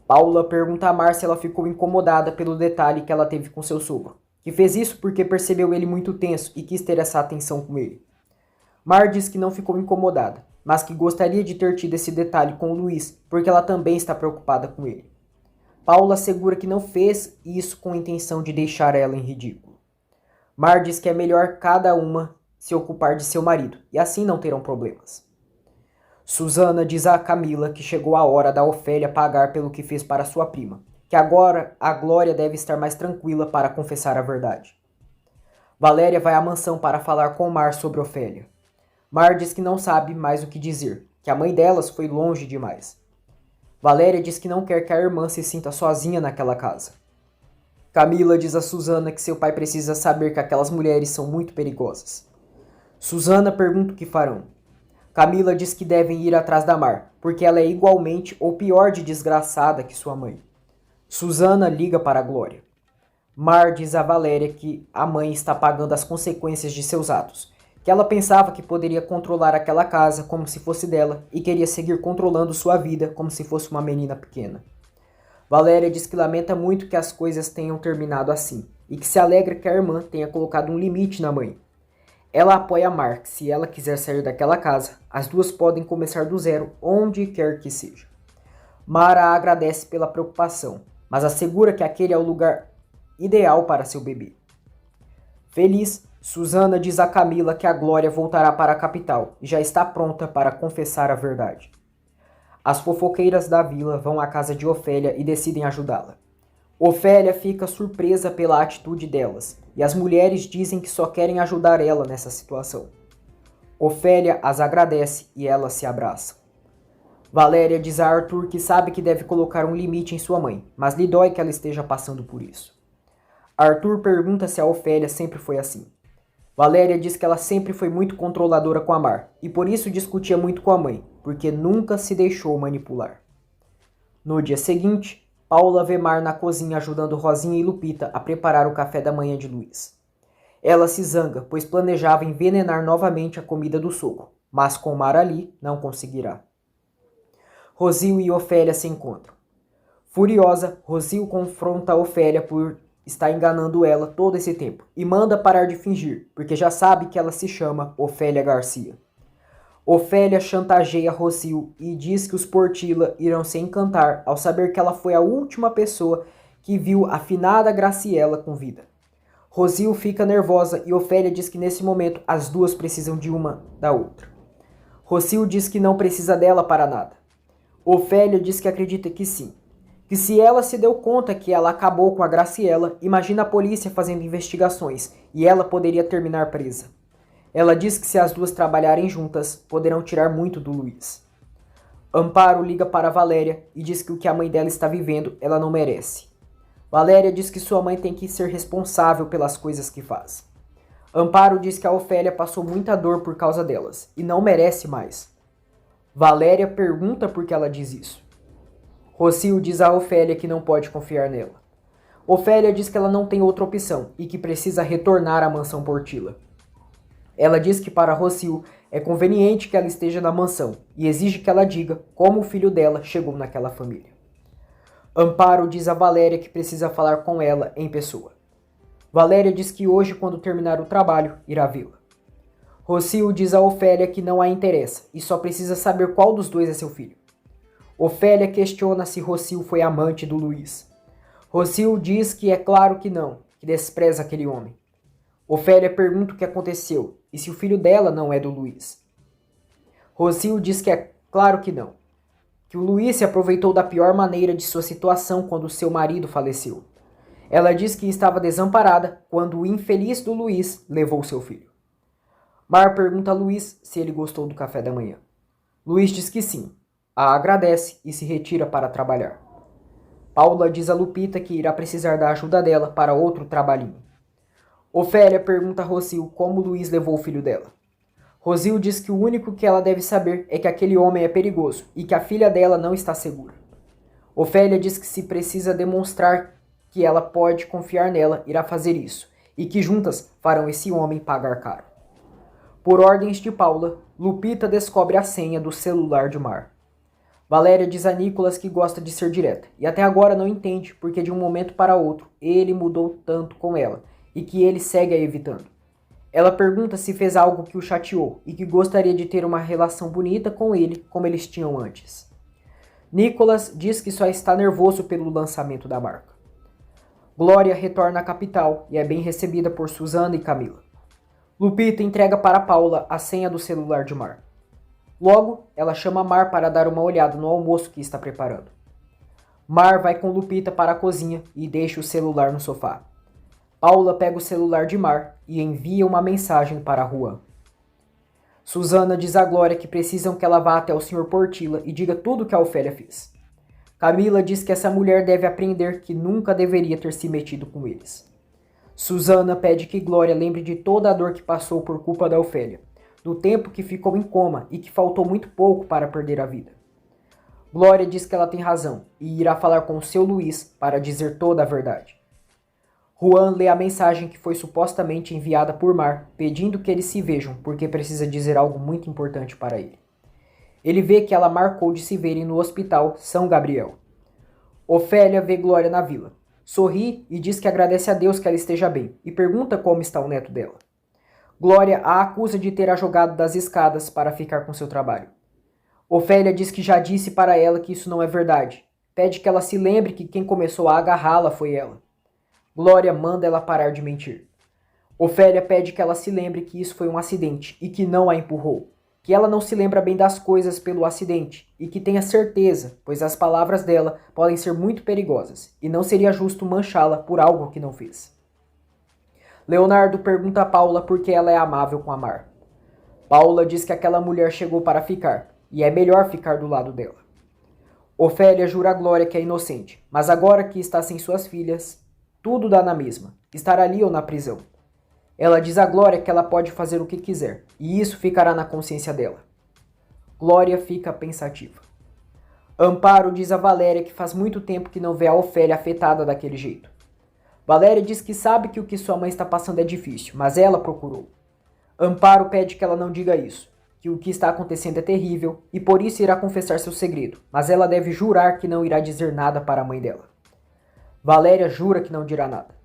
Paula pergunta a Mar se ela ficou incomodada pelo detalhe que ela teve com seu sogro, que fez isso porque percebeu ele muito tenso e quis ter essa atenção com ele. Mar diz que não ficou incomodada, mas que gostaria de ter tido esse detalhe com o Luiz, porque ela também está preocupada com ele. Paula assegura que não fez isso com a intenção de deixar ela em ridículo. Mar diz que é melhor cada uma se ocupar de seu marido, e assim não terão problemas. Susana diz a Camila que chegou a hora da Ofélia pagar pelo que fez para sua prima, que agora a Glória deve estar mais tranquila para confessar a verdade. Valéria vai à mansão para falar com Mar sobre Ofélia. Mar diz que não sabe mais o que dizer, que a mãe delas foi longe demais. Valéria diz que não quer que a irmã se sinta sozinha naquela casa. Camila diz a Susana que seu pai precisa saber que aquelas mulheres são muito perigosas. Susana pergunta o que farão. Camila diz que devem ir atrás da Mar, porque ela é igualmente ou pior de desgraçada que sua mãe. Susana liga para a Glória. Mar diz a Valéria que a mãe está pagando as consequências de seus atos, que ela pensava que poderia controlar aquela casa como se fosse dela e queria seguir controlando sua vida como se fosse uma menina pequena. Valéria diz que lamenta muito que as coisas tenham terminado assim e que se alegra que a irmã tenha colocado um limite na mãe. Ela apoia a Mar que, se ela quiser sair daquela casa, as duas podem começar do zero onde quer que seja. Mara agradece pela preocupação, mas assegura que aquele é o lugar ideal para seu bebê. Feliz, Susana diz a Camila que a Glória voltará para a capital e já está pronta para confessar a verdade. As fofoqueiras da vila vão à casa de Ofélia e decidem ajudá-la. Ofélia fica surpresa pela atitude delas, e as mulheres dizem que só querem ajudar ela nessa situação. Ofélia as agradece e elas se abraçam. Valéria diz a Arthur que sabe que deve colocar um limite em sua mãe, mas lhe dói que ela esteja passando por isso. Arthur pergunta se a Ofélia sempre foi assim. Valéria diz que ela sempre foi muito controladora com a Mar, e por isso discutia muito com a mãe, porque nunca se deixou manipular. No dia seguinte, Paula vê Mar na cozinha ajudando Rosinha e Lupita a preparar o café da manhã de Luiz. Ela se zanga, pois planejava envenenar novamente a comida do sogro, mas com Mar ali não conseguirá. Rosil e Ofélia se encontram. Furiosa, Rosil confronta Ofélia por estar enganando ela todo esse tempo e manda parar de fingir, porque já sabe que ela se chama Ofélia Garcia. Ofélia chantageia Rosil e diz que os Portilla irão se encantar ao saber que ela foi a última pessoa que viu a finada Graciela com vida. Rosil fica nervosa e Ofélia diz que nesse momento as duas precisam de uma da outra. Rosil diz que não precisa dela para nada. Ofélia diz que acredita que sim. Que se ela se deu conta que ela acabou com a Graciela, imagina a polícia fazendo investigações e ela poderia terminar presa. Ela diz que se as duas trabalharem juntas, poderão tirar muito do Luiz. Amparo liga para Valéria e diz que o que a mãe dela está vivendo, ela não merece. Valéria diz que sua mãe tem que ser responsável pelas coisas que faz. Amparo diz que a Ofélia passou muita dor por causa delas e não merece mais. Valéria pergunta por que ela diz isso. Rosil diz a Ofélia que não pode confiar nela. Ofélia diz que ela não tem outra opção e que precisa retornar à mansão Portilla. Ela diz que para Rosil é conveniente que ela esteja na mansão e exige que ela diga como o filho dela chegou naquela família. Amparo diz a Valéria que precisa falar com ela em pessoa. Valéria diz que hoje, quando terminar o trabalho, irá vê-la. Rosil diz a Ofélia que não a interessa e só precisa saber qual dos dois é seu filho. Ofélia questiona se Rosil foi amante do Luiz. Rosil diz que é claro que não, que despreza aquele homem. Ofélia pergunta o que aconteceu e se o filho dela não é do Luiz. Rosil diz que é claro que não, que o Luiz se aproveitou da pior maneira de sua situação quando seu marido faleceu. Ela diz que estava desamparada quando o infeliz do Luiz levou seu filho. Mar pergunta a Luiz se ele gostou do café da manhã. Luiz diz que sim. A agradece e se retira para trabalhar. Paula diz a Lupita que irá precisar da ajuda dela para outro trabalhinho. Ofélia pergunta a Rosil como Luiz levou o filho dela. Rosil diz que o único que ela deve saber é que aquele homem é perigoso e que a filha dela não está segura. Ofélia diz que se precisa demonstrar que ela pode confiar nela, irá fazer isso, e que juntas farão esse homem pagar caro. Por ordens de Paula, Lupita descobre a senha do celular de Mar. Valéria diz a Nicolas que gosta de ser direta, e até agora não entende porque de um momento para outro ele mudou tanto com ela, e que ele segue a evitando. Ela pergunta se fez algo que o chateou, e que gostaria de ter uma relação bonita com ele como eles tinham antes. Nicolas diz que só está nervoso pelo lançamento da marca. Glória retorna à capital e é bem recebida por Susana e Camila. Lupita entrega para Paula a senha do celular de Mar. Logo, ela chama Mar para dar uma olhada no almoço que está preparando. Mar vai com Lupita para a cozinha e deixa o celular no sofá. Paula pega o celular de Mar e envia uma mensagem para Juan. Susana diz a Glória que precisam que ela vá até o Sr. Portilla e diga tudo o que a Ofélia fez. Camila diz que essa mulher deve aprender que nunca deveria ter se metido com eles. Susana pede que Glória lembre de toda a dor que passou por culpa da Ofélia, do tempo que ficou em coma e que faltou muito pouco para perder a vida. Glória diz que ela tem razão e irá falar com o seu Luiz para dizer toda a verdade. Juan lê a mensagem que foi supostamente enviada por Mar, pedindo que eles se vejam porque precisa dizer algo muito importante para ele. Ele vê que ela marcou de se verem no hospital São Gabriel. Ofélia vê Glória na vila. Sorri e diz que agradece a Deus que ela esteja bem e pergunta como está o neto dela. Glória a acusa de ter a jogado das escadas para ficar com seu trabalho. Ofélia diz que já disse para ela que isso não é verdade. Pede que ela se lembre que quem começou a agarrá-la foi ela. Glória manda ela parar de mentir. Ofélia pede que ela se lembre que isso foi um acidente e que não a empurrou. Que ela não se lembra bem das coisas pelo acidente e que tenha certeza, pois as palavras dela podem ser muito perigosas e não seria justo manchá-la por algo que não fez. Leonardo pergunta a Paula por que ela é amável com a Mar. Paula diz que aquela mulher chegou para ficar e é melhor ficar do lado dela. Ofélia jura a Glória que é inocente, mas agora que está sem suas filhas, tudo dá na mesma, estar ali ou na prisão. Ela diz a Glória que ela pode fazer o que quiser, e isso ficará na consciência dela. Glória fica pensativa. Amparo diz a Valéria que faz muito tempo que não vê a Ofélia afetada daquele jeito. Valéria diz que sabe que o que sua mãe está passando é difícil, mas ela procurou. Amparo pede que ela não diga isso, que o que está acontecendo é terrível e por isso irá confessar seu segredo, mas ela deve jurar que não irá dizer nada para a mãe dela. Valéria jura que não dirá nada.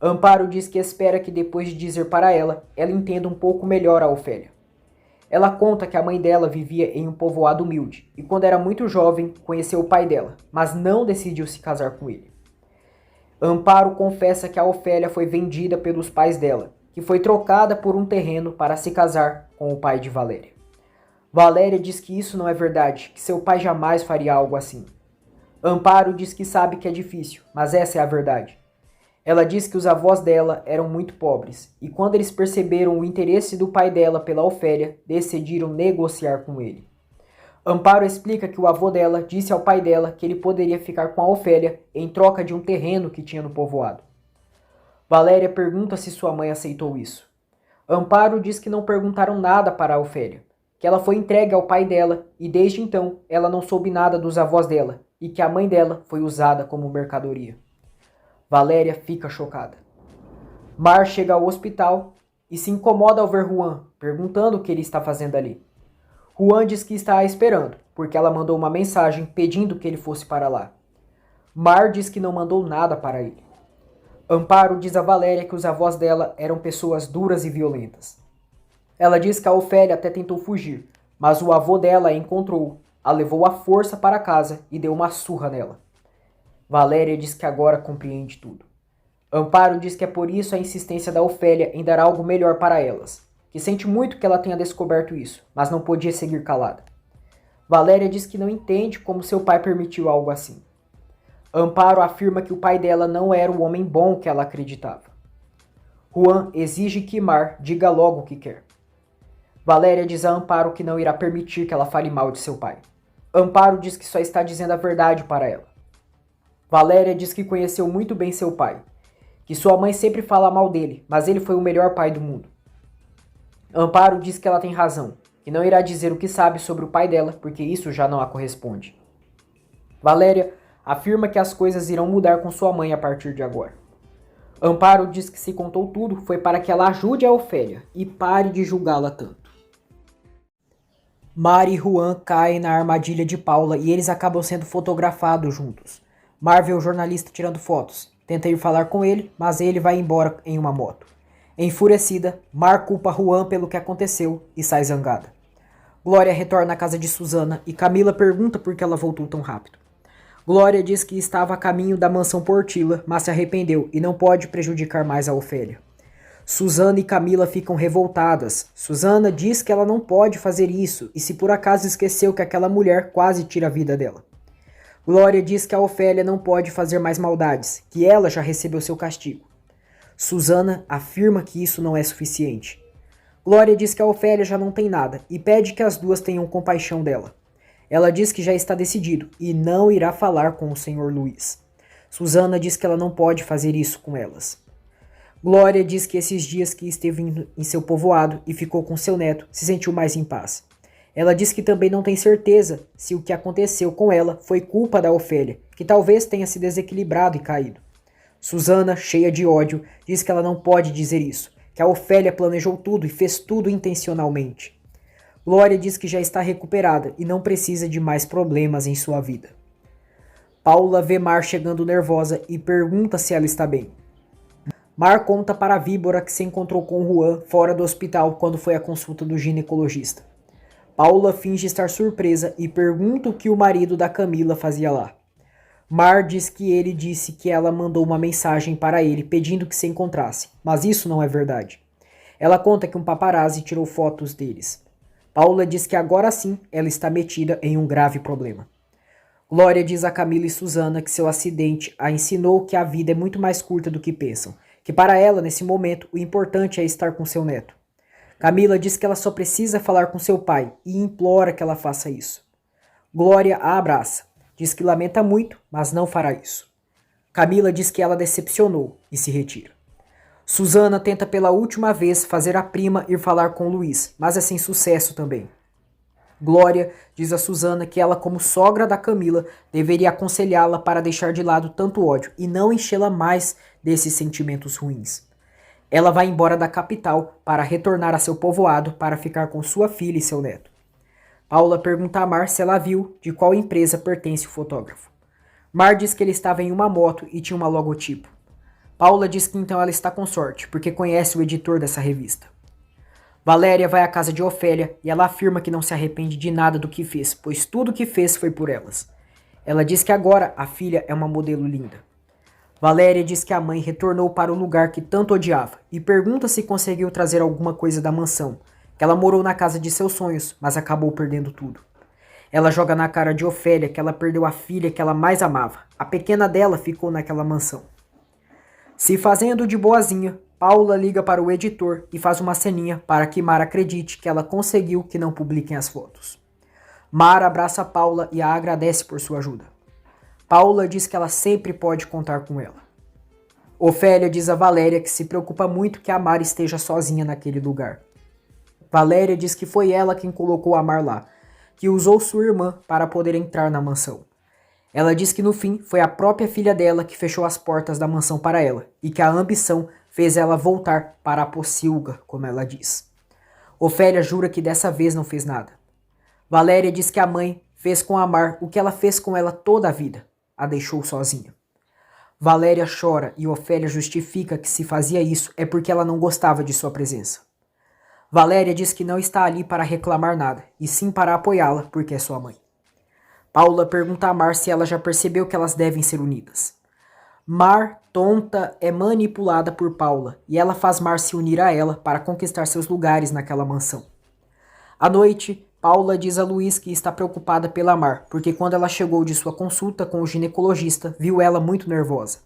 Amparo diz que espera que depois de dizer para ela entenda um pouco melhor a Ofélia. Ela conta que a mãe dela vivia em um povoado humilde e quando era muito jovem conheceu o pai dela, mas não decidiu se casar com ele. Amparo confessa que a Ofélia foi vendida pelos pais dela, que foi trocada por um terreno para se casar com o pai de Valéria. Valéria diz que isso não é verdade, que seu pai jamais faria algo assim. Amparo diz que sabe que é difícil, mas essa é a verdade. Ela diz que os avós dela eram muito pobres, e quando eles perceberam o interesse do pai dela pela Ofélia, decidiram negociar com ele. Amparo explica que o avô dela disse ao pai dela que ele poderia ficar com a Ofélia em troca de um terreno que tinha no povoado. Valéria pergunta se sua mãe aceitou isso. Amparo diz que não perguntaram nada para a Ofélia, que ela foi entregue ao pai dela e desde então ela não soube nada dos avós dela e que a mãe dela foi usada como mercadoria. Valéria fica chocada. Mar chega ao hospital e se incomoda ao ver Juan, perguntando o que ele está fazendo ali. Juan diz que está a esperando, porque ela mandou uma mensagem pedindo que ele fosse para lá. Mar diz que não mandou nada para ele. Amparo diz a Valéria que os avós dela eram pessoas duras e violentas. Ela diz que a Ofélia até tentou fugir, mas o avô dela a encontrou, a levou à força para casa e deu uma surra nela. Valéria diz que agora compreende tudo. Amparo diz que é por isso a insistência da Ofélia em dar algo melhor para elas, que sente muito que ela tenha descoberto isso, mas não podia seguir calada. Valéria diz que não entende como seu pai permitiu algo assim. Amparo afirma que o pai dela não era o homem bom que ela acreditava. Juan exige que Mar diga logo o que quer. Valéria diz a Amparo que não irá permitir que ela fale mal de seu pai. Amparo diz que só está dizendo a verdade para ela. Valéria diz que conheceu muito bem seu pai, que sua mãe sempre fala mal dele, mas ele foi o melhor pai do mundo. Amparo diz que ela tem razão, que não irá dizer o que sabe sobre o pai dela, porque isso já não a corresponde. Valéria afirma que as coisas irão mudar com sua mãe a partir de agora. Amparo diz que se contou tudo foi para que ela ajude a Ofélia e pare de julgá-la tanto. Mar e Juan caem na armadilha de Paula e eles acabam sendo fotografados juntos. Mar vê o jornalista tirando fotos, tenta ir falar com ele, mas ele vai embora em uma moto. Enfurecida, Mar culpa Juan pelo que aconteceu e sai zangada. Glória retorna à casa de Susana e Camila pergunta por que ela voltou tão rápido. Glória diz que estava a caminho da mansão Portila, mas se arrependeu e não pode prejudicar mais a Ofélia. Susana e Camila ficam revoltadas. Susana diz que ela não pode fazer isso e se por acaso esqueceu que aquela mulher quase tira a vida dela. Glória diz que a Ofélia não pode fazer mais maldades, que ela já recebeu seu castigo. Susana afirma que isso não é suficiente. Glória diz que a Ofélia já não tem nada e pede que as duas tenham compaixão dela. Ela diz que já está decidido e não irá falar com o Sr. Luiz. Susana diz que ela não pode fazer isso com elas. Glória diz que esses dias que esteve em seu povoado e ficou com seu neto, se sentiu mais em paz. Ela diz que também não tem certeza se o que aconteceu com ela foi culpa da Ofélia, que talvez tenha se desequilibrado e caído. Susana, cheia de ódio, diz que ela não pode dizer isso, que a Ofélia planejou tudo e fez tudo intencionalmente. Glória diz que já está recuperada e não precisa de mais problemas em sua vida. Paula vê Mar chegando nervosa e pergunta se ela está bem. Mar conta para a Víbora que se encontrou com Juan fora do hospital quando foi à consulta do ginecologista. Paula finge estar surpresa e pergunta o que o marido da Camila fazia lá. Mar diz que ele disse que ela mandou uma mensagem para ele pedindo que se encontrasse, mas isso não é verdade. Ela conta que um paparazzi tirou fotos deles. Paula diz que agora sim ela está metida em um grave problema. Glória diz a Camila e Susana que seu acidente a ensinou que a vida é muito mais curta do que pensam, que para ela, nesse momento, o importante é estar com seu neto. Camila diz que ela só precisa falar com seu pai e implora que ela faça isso. Glória a abraça, diz que lamenta muito, mas não fará isso. Camila diz que ela decepcionou e se retira. Susana tenta pela última vez fazer a prima ir falar com Luiz, mas é sem sucesso também. Glória diz a Susana que ela, como sogra da Camila, deveria aconselhá-la para deixar de lado tanto ódio e não enchê-la mais desses sentimentos ruins. Ela vai embora da capital para retornar a seu povoado para ficar com sua filha e seu neto. Paula pergunta a Mar se ela viu de qual empresa pertence o fotógrafo. Mar diz que ele estava em uma moto e tinha uma logotipo. Paula diz que então ela está com sorte, porque conhece o editor dessa revista. Valéria vai à casa de Ofélia e ela afirma que não se arrepende de nada do que fez, pois tudo o que fez foi por elas. Ela diz que agora a filha é uma modelo linda. Valéria diz que a mãe retornou para o lugar que tanto odiava e pergunta se conseguiu trazer alguma coisa da mansão, que ela morou na casa de seus sonhos, mas acabou perdendo tudo. Ela joga na cara de Ofélia que ela perdeu a filha que ela mais amava. A pequena dela ficou naquela mansão. Se fazendo de boazinha, Paula liga para o editor e faz uma ceninha para que Mar acredite que ela conseguiu que não publiquem as fotos. Mar abraça Paula e a agradece por sua ajuda. Paula diz que ela sempre pode contar com ela. Ofélia diz a Valéria que se preocupa muito que a Mar esteja sozinha naquele lugar. Valéria diz que foi ela quem colocou a Mar lá, que usou sua irmã para poder entrar na mansão. Ela diz que no fim foi a própria filha dela que fechou as portas da mansão para ela e que a ambição fez ela voltar para a pocilga, como ela diz. Ofélia jura que dessa vez não fez nada. Valéria diz que a mãe fez com a Mar o que ela fez com ela toda a vida, a deixou sozinha. Valéria chora e Ofélia justifica que se fazia isso é porque ela não gostava de sua presença. Valéria diz que não está ali para reclamar nada, e sim para apoiá-la porque é sua mãe. Paula pergunta a Mar se ela já percebeu que elas devem ser unidas. Mar, tonta, é manipulada por Paula, e ela faz Mar se unir a ela para conquistar seus lugares naquela mansão. À noite, Paula diz a Luiz que está preocupada pela Mar, porque quando ela chegou de sua consulta com o ginecologista, viu ela muito nervosa.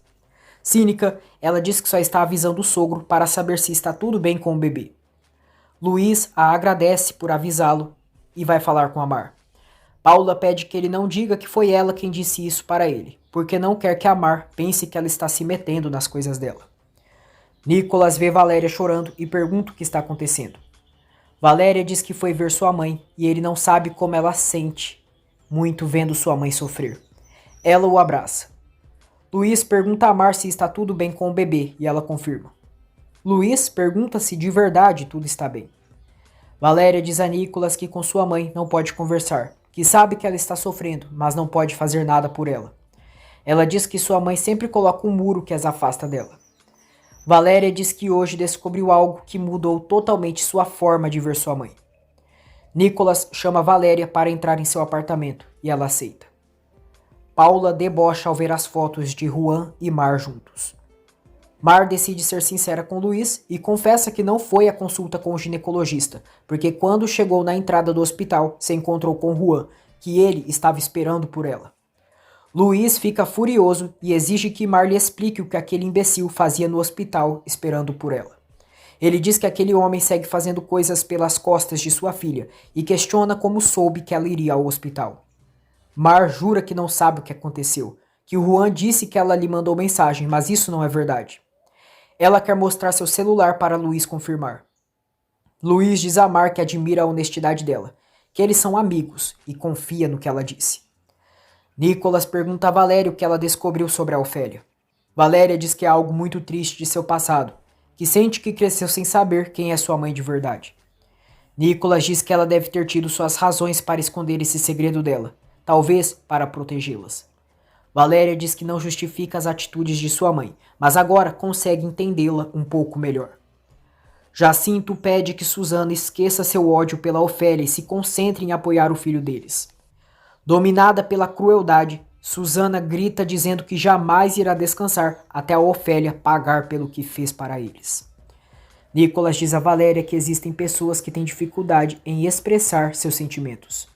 Cínica, ela diz que só está avisando o sogro para saber se está tudo bem com o bebê. Luiz a agradece por avisá-lo e vai falar com a Mar. Paula pede que ele não diga que foi ela quem disse isso para ele, porque não quer que a Mar pense que ela está se metendo nas coisas dela. Nicolas vê Valéria chorando e pergunta o que está acontecendo. Valéria diz que foi ver sua mãe e ele não sabe como ela sente muito vendo sua mãe sofrer. Ela o abraça. Luiz pergunta a Mar se está tudo bem com o bebê e ela confirma. Luiz pergunta se de verdade tudo está bem. Valéria diz a Nicolas que com sua mãe não pode conversar, que sabe que ela está sofrendo, mas não pode fazer nada por ela. Ela diz que sua mãe sempre coloca um muro que as afasta dela. Valéria diz que hoje descobriu algo que mudou totalmente sua forma de ver sua mãe. Nicolas chama Valéria para entrar em seu apartamento e ela aceita. Paula debocha ao ver as fotos de Juan e Mar juntos. Mar decide ser sincera com Luiz e confessa que não foi à consulta com o ginecologista, porque quando chegou na entrada do hospital, se encontrou com Juan, que ele estava esperando por ela. Luiz fica furioso e exige que Mar lhe explique o que aquele imbecil fazia no hospital esperando por ela. Ele diz que aquele homem segue fazendo coisas pelas costas de sua filha e questiona como soube que ela iria ao hospital. Mar jura que não sabe o que aconteceu, que o Juan disse que ela lhe mandou mensagem, mas isso não é verdade. Ela quer mostrar seu celular para Luiz confirmar. Luiz diz a Mar que admira a honestidade dela, que eles são amigos e confia no que ela disse. Nicolas pergunta a Valéria o que ela descobriu sobre a Ofélia. Valéria diz que é algo muito triste de seu passado, que sente que cresceu sem saber quem é sua mãe de verdade. Nicolas diz que ela deve ter tido suas razões para esconder esse segredo dela, talvez para protegê-las. Valéria diz que não justifica as atitudes de sua mãe, mas agora consegue entendê-la um pouco melhor. Jacinto pede que Susana esqueça seu ódio pela Ofélia e se concentre em apoiar o filho deles. Dominada pela crueldade, Susana grita dizendo que jamais irá descansar até a Ofélia pagar pelo que fez para eles. Nicholas diz a Valéria que existem pessoas que têm dificuldade em expressar seus sentimentos.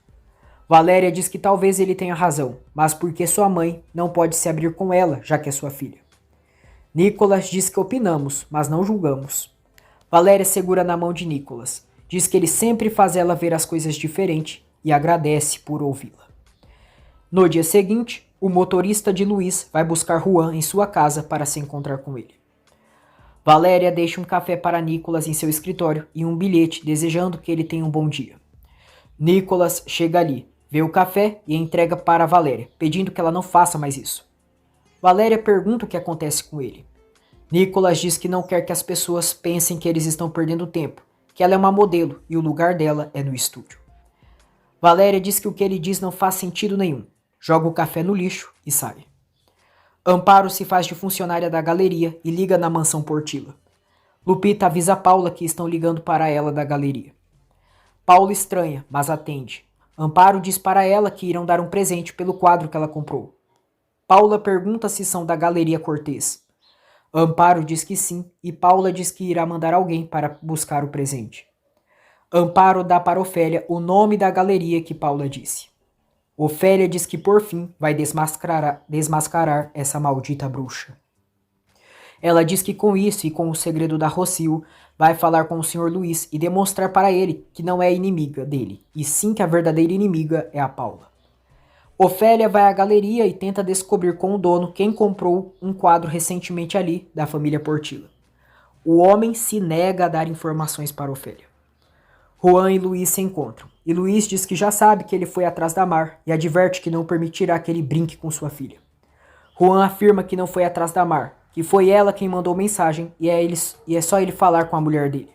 Valéria diz que talvez ele tenha razão, mas porque sua mãe não pode se abrir com ela, já que é sua filha. Nicholas diz que opinamos, mas não julgamos. Valéria segura na mão de Nicholas, diz que ele sempre faz ela ver as coisas diferente e agradece por ouvi-la. No dia seguinte, o motorista de Luiz vai buscar Juan em sua casa para se encontrar com ele. Valéria deixa um café para Nicholas em seu escritório e um bilhete desejando que ele tenha um bom dia. Nicholas chega ali, vê o café e entrega para Valéria, pedindo que ela não faça mais isso. Valéria pergunta o que acontece com ele. Nicholas diz que não quer que as pessoas pensem que eles estão perdendo tempo, que ela é uma modelo e o lugar dela é no estúdio. Valéria diz que o que ele diz não faz sentido nenhum, joga o café no lixo e sai. Amparo se faz de funcionária da galeria e liga na mansão Portilla. Lupita avisa Paula que estão ligando para ela da galeria. Paula estranha, mas atende. Amparo diz para ela que irão dar um presente pelo quadro que ela comprou. Paula pergunta se são da Galeria Cortês. Amparo diz que sim e Paula diz que irá mandar alguém para buscar o presente. Amparo dá para Ofélia o nome da galeria que Paula disse. Ofélia diz que por fim vai desmascarar essa maldita bruxa. Ela diz que com isso e com o segredo da Rocio vai falar com o Sr. Luiz e demonstrar para ele que não é inimiga dele, e sim que a verdadeira inimiga é a Paula. Ofélia vai à galeria e tenta descobrir com o dono quem comprou um quadro recentemente ali da família Portilla. O homem se nega a dar informações para Ofélia. Juan e Luiz se encontram, e Luiz diz que já sabe que ele foi atrás da Mar e adverte que não permitirá que ele brinque com sua filha. Juan afirma que não foi atrás da Mar, que foi ela quem mandou mensagem e é só ele falar com a mulher dele.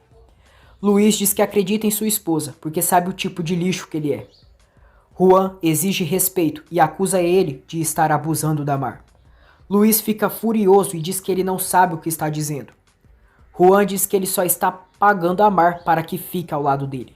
Luiz diz que acredita em sua esposa, porque sabe o tipo de lixo que ele é. Juan exige respeito e acusa ele de estar abusando da Mar. Luiz fica furioso e diz que ele não sabe o que está dizendo. Juan diz que ele só está pagando a Mar para que fique ao lado dele.